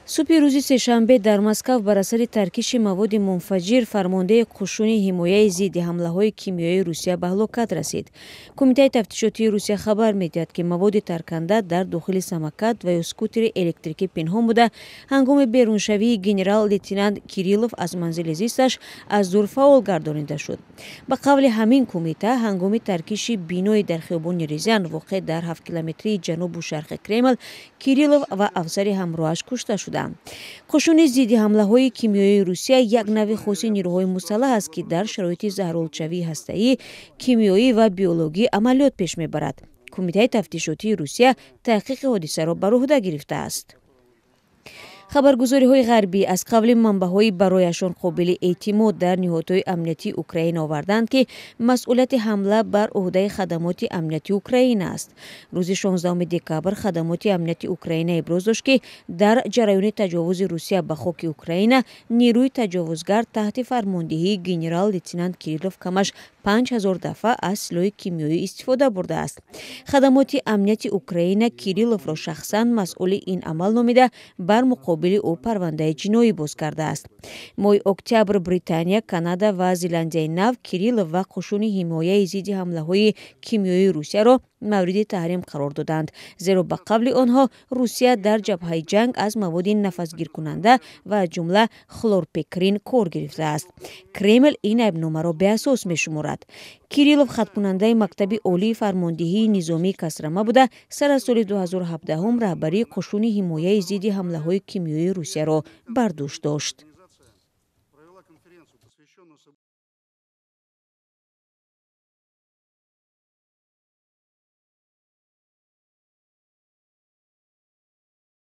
صبح روز سه‌شنبه در مسکو بر اثر ترکیش مواد منفجر فرمانده قشون حمایت ضد حمله‌های کیمیایی روسیه به هلاکت رسید. کمیته تفتیشاتی روسیه خبر می‌دهد که مواد ترکنده در داخل سمکت و اسکوتر الکتریکی پنهان بوده. هنگام بیرونشوی گنرال لیتنانت کیریلوف از منزل زیستش از دور فعال گردانیده شد. به قول همین کمیته هنگام ترکیش بینایی در خیابان ریزیان واقع در 7 کیلومتری جنوب و شرق کرمل کیریلوف و افسر همراهش کشته شدند. قشون ضد حمله‌های کیمیایی روسیه یک نوع خاص نیروهای مسلح است که در شرایط ظاهرالشوی هسته‌ای، کیمیایی و بیولوژی عملیات پیش می‌برد. کمیته تفتیشاتی روسیه تحقیق حادثه را بر عهده گرفته است. خبرگزاری‌های غربی از قبل منبع‌های برایشان قابل اعتماد در نهادهای امنیتی اوکراین آوردند که مسئولیت حمله بر عهده خدمات امنیتی اوکراین است. روز 16 دکامبر خدمات امنیتی اوکراین ابراز داشت که در جریان تجاوز روسیه به خاک اوکراین نیروی تجاوزگر تحت فرماندهی گنرال لیتنانت کیریلوف کمش 5000 دفعه از سلاح کیمیایی استفاده برده است. خدمات امنیتی اوکراین کیریلوف را شخصا مسئول این عمل نامیده بر مقابل او پرونده جنایی باز کرده است. ماه اکتبر بریتانیا، کانادا و زلندیای نو کیریلوف و قشون حمایت ضد حمله‌های کیمیایی روسیه را مورد تحریم قرار دادند، زیرا به قبل آنها روسیه در جبهه جنگ از مواد نفسگیر کننده و جمله خلورپیکرین کار گرفته است. کرمل این ایبنامه را به اساس می شمارد. کیریلوف خط کننده مکتب عالی فرماندهی نظامی کسرمه بوده. سر از سال 2017 رهبری قشون حمایت ضد حمله‌های کیمیایی روسیه را بر دوش داشت.